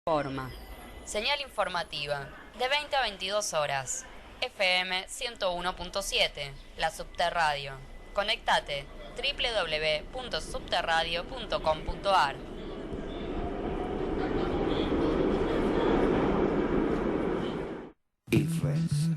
Forma. Señal informativa, de 20 a 22 horas. FM 101.7, la Subterradio. Conectate www.subterradio.com.ar. IFES.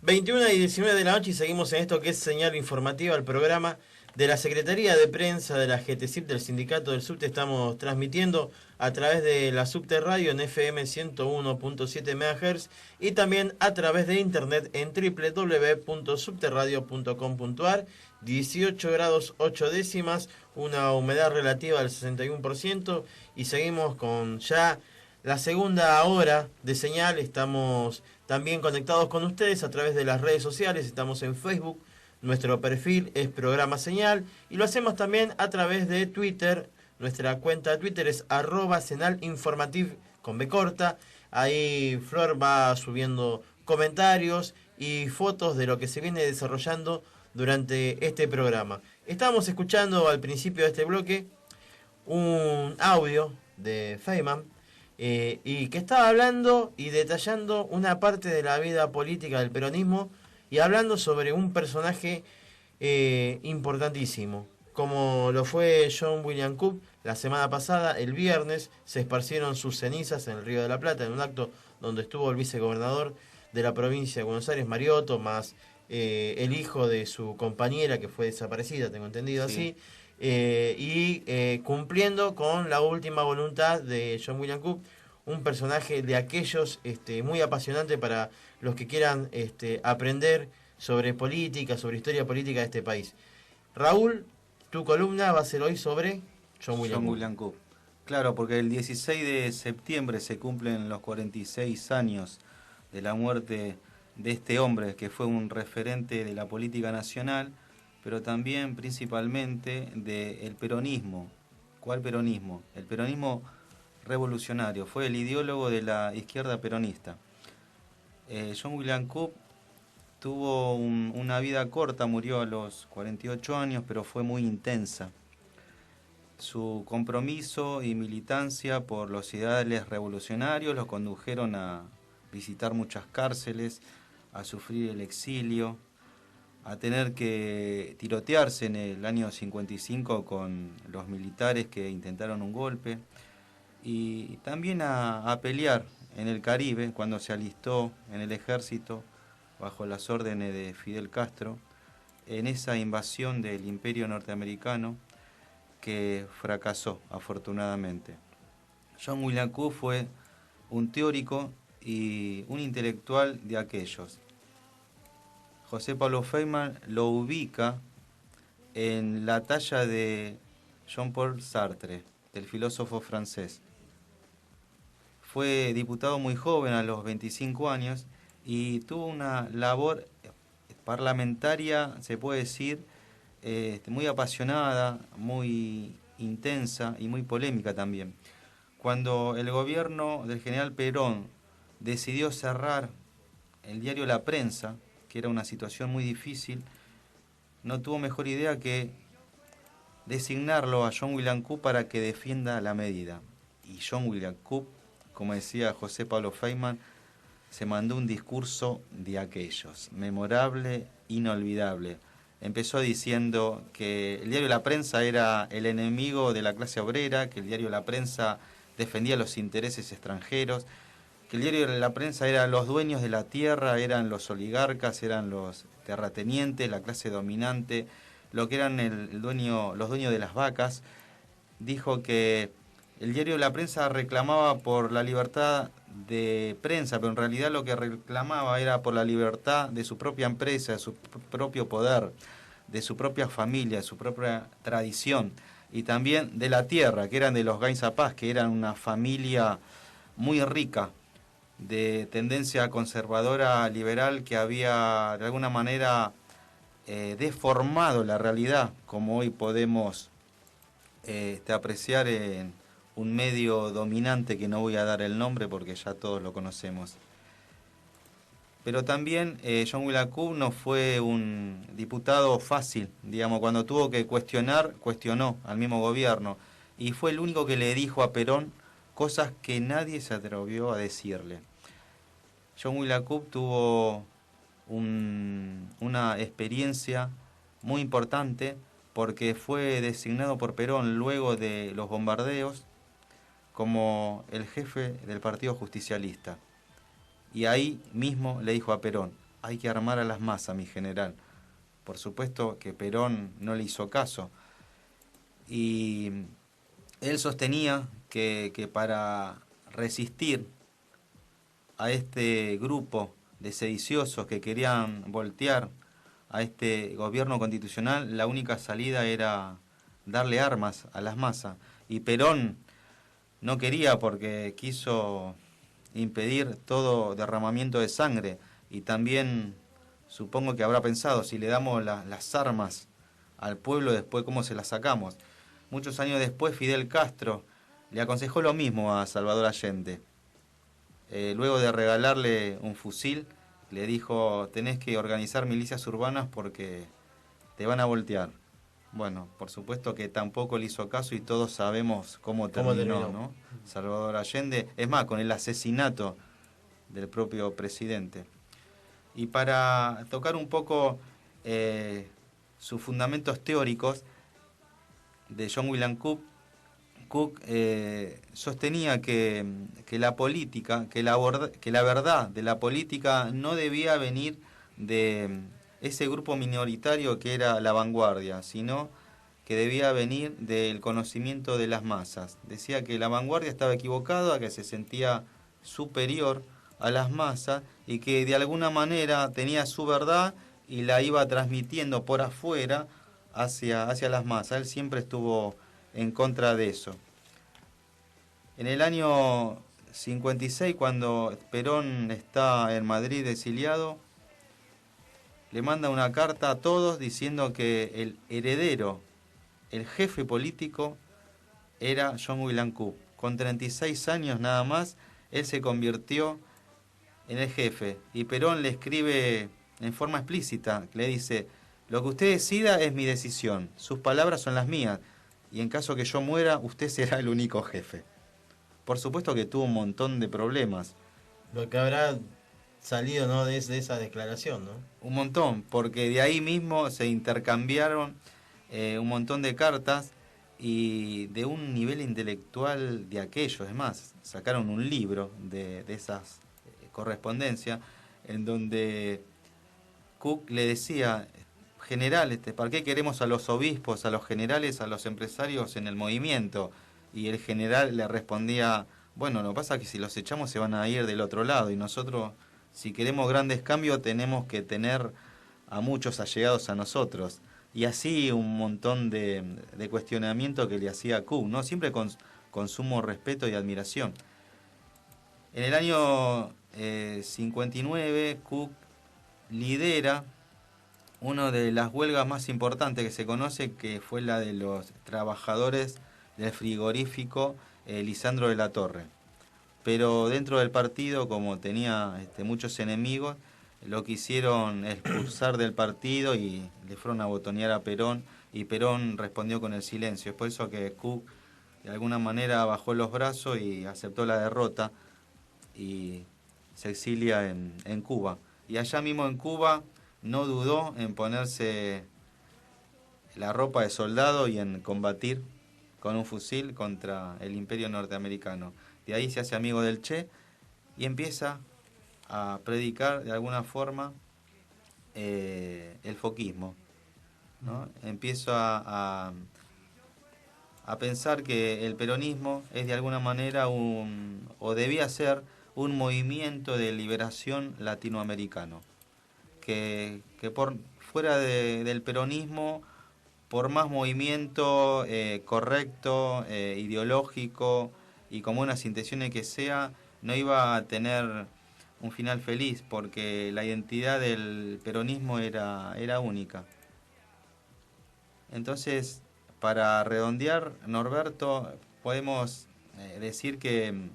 ...21:19 de la noche y seguimos en esto que es señal informativa, el programa de la Secretaría de Prensa de la GTSIP del Sindicato del Subte. Estamos transmitiendo a través de la Subterradio en FM 101.7 MHz y también a través de internet en www.subterradio.com.ar. 18 grados 8 décimas, una humedad relativa del 61% y seguimos con ya la segunda hora de señal. Estamos también conectados con ustedes a través de las redes sociales. Estamos en Facebook, nuestro perfil es Programa Señal y lo hacemos también a través de Twitter. Nuestra cuenta de Twitter es @senalinformativ con B corta. Ahí Flor va subiendo comentarios y fotos de lo que se viene desarrollando durante este programa. Estábamos escuchando al principio de este bloque un audio de Feynman, y que estaba hablando y detallando una parte de la vida política del peronismo y hablando sobre un personaje importantísimo, como lo fue John William Cook. La semana pasada, el viernes, se esparcieron sus cenizas en el Río de la Plata, en un acto donde estuvo el vicegobernador de la provincia de Buenos Aires, Mariotto, más el hijo de su compañera que fue desaparecida, tengo entendido Sí. así, cumpliendo con la última voluntad de John William Cook, un personaje de aquellos muy apasionante para los que quieran aprender sobre política, sobre historia política de este país. Raúl, tu columna va a ser hoy sobre John William John Cook. William Cook. Claro, porque el 16 de septiembre se cumplen los 46 años de la muerte de este hombre que fue un referente de la política nacional, pero también principalmente del peronismo. ¿Cuál peronismo? El peronismo revolucionario. Fue el ideólogo de la izquierda peronista. John William Cook tuvo una vida corta, murió a los 48 años, pero fue muy intensa. Su compromiso y militancia por los ideales revolucionarios lo condujeron a visitar muchas cárceles, a sufrir el exilio, a tener que tirotearse en el año 55 con los militares que intentaron un golpe, y también a pelear en el Caribe cuando se alistó en el ejército bajo las órdenes de Fidel Castro en esa invasión del Imperio norteamericano que fracasó afortunadamente. John William Cook fue un teórico y un intelectual de aquellos. José Pablo Feynman lo ubica en la talla de Jean-Paul Sartre, del filósofo francés. Fue diputado muy joven, a los 25 años, y tuvo una labor parlamentaria, se puede decir, muy apasionada, muy intensa y muy polémica también. Cuando el gobierno del general Perón decidió cerrar el diario La Prensa, que era una situación muy difícil, no tuvo mejor idea que designarlo a John William Cook para que defienda la medida. Y John William Cook, como decía José Pablo Feynman, se mandó un discurso de aquellos, memorable, inolvidable. Empezó diciendo que el diario La Prensa era el enemigo de la clase obrera, que el diario La Prensa defendía los intereses extranjeros, que el diario La Prensa era los dueños de la tierra, eran los oligarcas, eran los terratenientes, la clase dominante, lo que eran los dueños de las vacas. Dijo que el diario La Prensa reclamaba por la libertad de prensa, pero en realidad lo que reclamaba era por la libertad de su propia empresa, de su propio poder, de su propia familia, de su propia tradición, y también de la tierra, que eran de los Gainzapaz, que eran una familia muy rica, de tendencia conservadora liberal, que había de alguna manera deformado la realidad, como hoy podemos apreciar en un medio dominante que no voy a dar el nombre porque ya todos lo conocemos. Pero también John William no fue un diputado fácil, digamos, cuando tuvo que cuestionar, cuestionó al mismo gobierno. Y fue el único que le dijo a Perón cosas que nadie se atrevió a decirle. John William tuvo una experiencia muy importante porque fue designado por Perón luego de los bombardeos como el jefe del Partido Justicialista. Y ahí mismo le dijo a Perón, hay que armar a las masas, mi general. Por supuesto que Perón no le hizo caso. Y él sostenía que para resistir a este grupo de sediciosos que querían voltear a este gobierno constitucional, la única salida era darle armas a las masas. Y Perón no quería porque quiso impedir todo derramamiento de sangre y también supongo que habrá pensado, si le damos las armas al pueblo, después cómo se las sacamos. Muchos años después Fidel Castro le aconsejó lo mismo a Salvador Allende. Luego de regalarle un fusil, le dijo, tenés que organizar milicias urbanas porque te van a voltear. Bueno, por supuesto que tampoco le hizo caso y todos sabemos cómo terminó, ¿no? Salvador Allende, es más, con el asesinato del propio presidente. Y para tocar un poco sus fundamentos teóricos de John William Cook sostenía que la política, que la verdad de la política no debía venir de ese grupo minoritario que era la vanguardia, sino que debía venir del conocimiento de las masas. Decía que la vanguardia estaba equivocada, que se sentía superior a las masas y que de alguna manera tenía su verdad y la iba transmitiendo por afuera hacia las masas. Él siempre estuvo en contra de eso. En el año 56, cuando Perón está en Madrid exiliado, le manda una carta a todos diciendo que el heredero, el jefe político, era John William Cook. Con 36 años nada más, él se convirtió en el jefe. Y Perón le escribe en forma explícita, le dice, lo que usted decida es mi decisión, sus palabras son las mías, y en caso que yo muera, usted será el único jefe. Por supuesto que tuvo un montón de problemas. Lo que habrá salido, ¿no?, de esa declaración, ¿no? Un montón, porque de ahí mismo se intercambiaron un montón de cartas y de un nivel intelectual de aquellos. Es más, sacaron un libro de esas correspondencias en donde Cook le decía, general, ¿para qué queremos a los obispos, a los generales, a los empresarios en el movimiento? Y el general le respondía, bueno, lo que pasa es que si los echamos se van a ir del otro lado y nosotros, si queremos grandes cambios, tenemos que tener a muchos allegados a nosotros. Y así un montón de cuestionamiento que le hacía Cook, ¿no? Siempre con sumo respeto y admiración. En el año 59, Cook lidera una de las huelgas más importantes que se conoce, que fue la de los trabajadores del frigorífico Lisandro de la Torre. Pero dentro del partido, como tenía muchos enemigos, lo quisieron expulsar del partido y le fueron a botonear a Perón, y Perón respondió con el silencio. Es por eso que Cook de alguna manera bajó los brazos y aceptó la derrota y se exilia en Cuba. Y allá mismo en Cuba no dudó en ponerse la ropa de soldado y en combatir con un fusil contra el imperio norteamericano. De ahí se hace amigo del Che y empieza a predicar de alguna forma el foquismo, ¿no? Empiezo a pensar que el peronismo es de alguna manera o debía ser un movimiento de liberación latinoamericano, que por fuera del peronismo, por más movimiento correcto, ideológico y con buenas intenciones que sea, no iba a tener un final feliz, porque la identidad del peronismo era única. Entonces, para redondear, Norberto, podemos decir que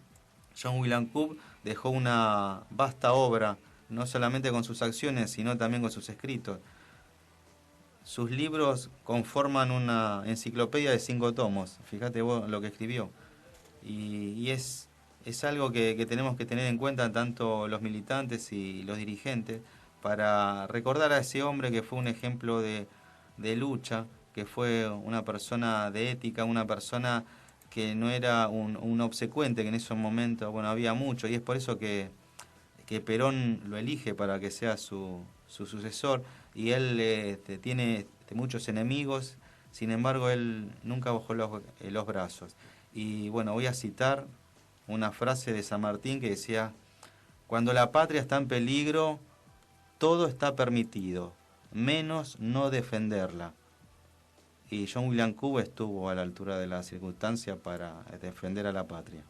John William Cook dejó una vasta obra no solamente con sus acciones, sino también con sus escritos. Sus libros conforman una enciclopedia de 5 tomos, fíjate vos lo que escribió. Y es algo que tenemos que tener en cuenta tanto los militantes y los dirigentes para recordar a ese hombre que fue un ejemplo de lucha, que fue una persona de ética, una persona que no era un obsecuente, que en esos momentos, bueno, había mucho, y es por eso que Perón lo elige para que sea su sucesor, y él tiene muchos enemigos, sin embargo él nunca bajó los brazos. Y bueno, voy a citar una frase de San Martín que decía: cuando la patria está en peligro, todo está permitido, menos no defenderla. Y John William Cooke estuvo a la altura de la circunstancia para defender a la patria.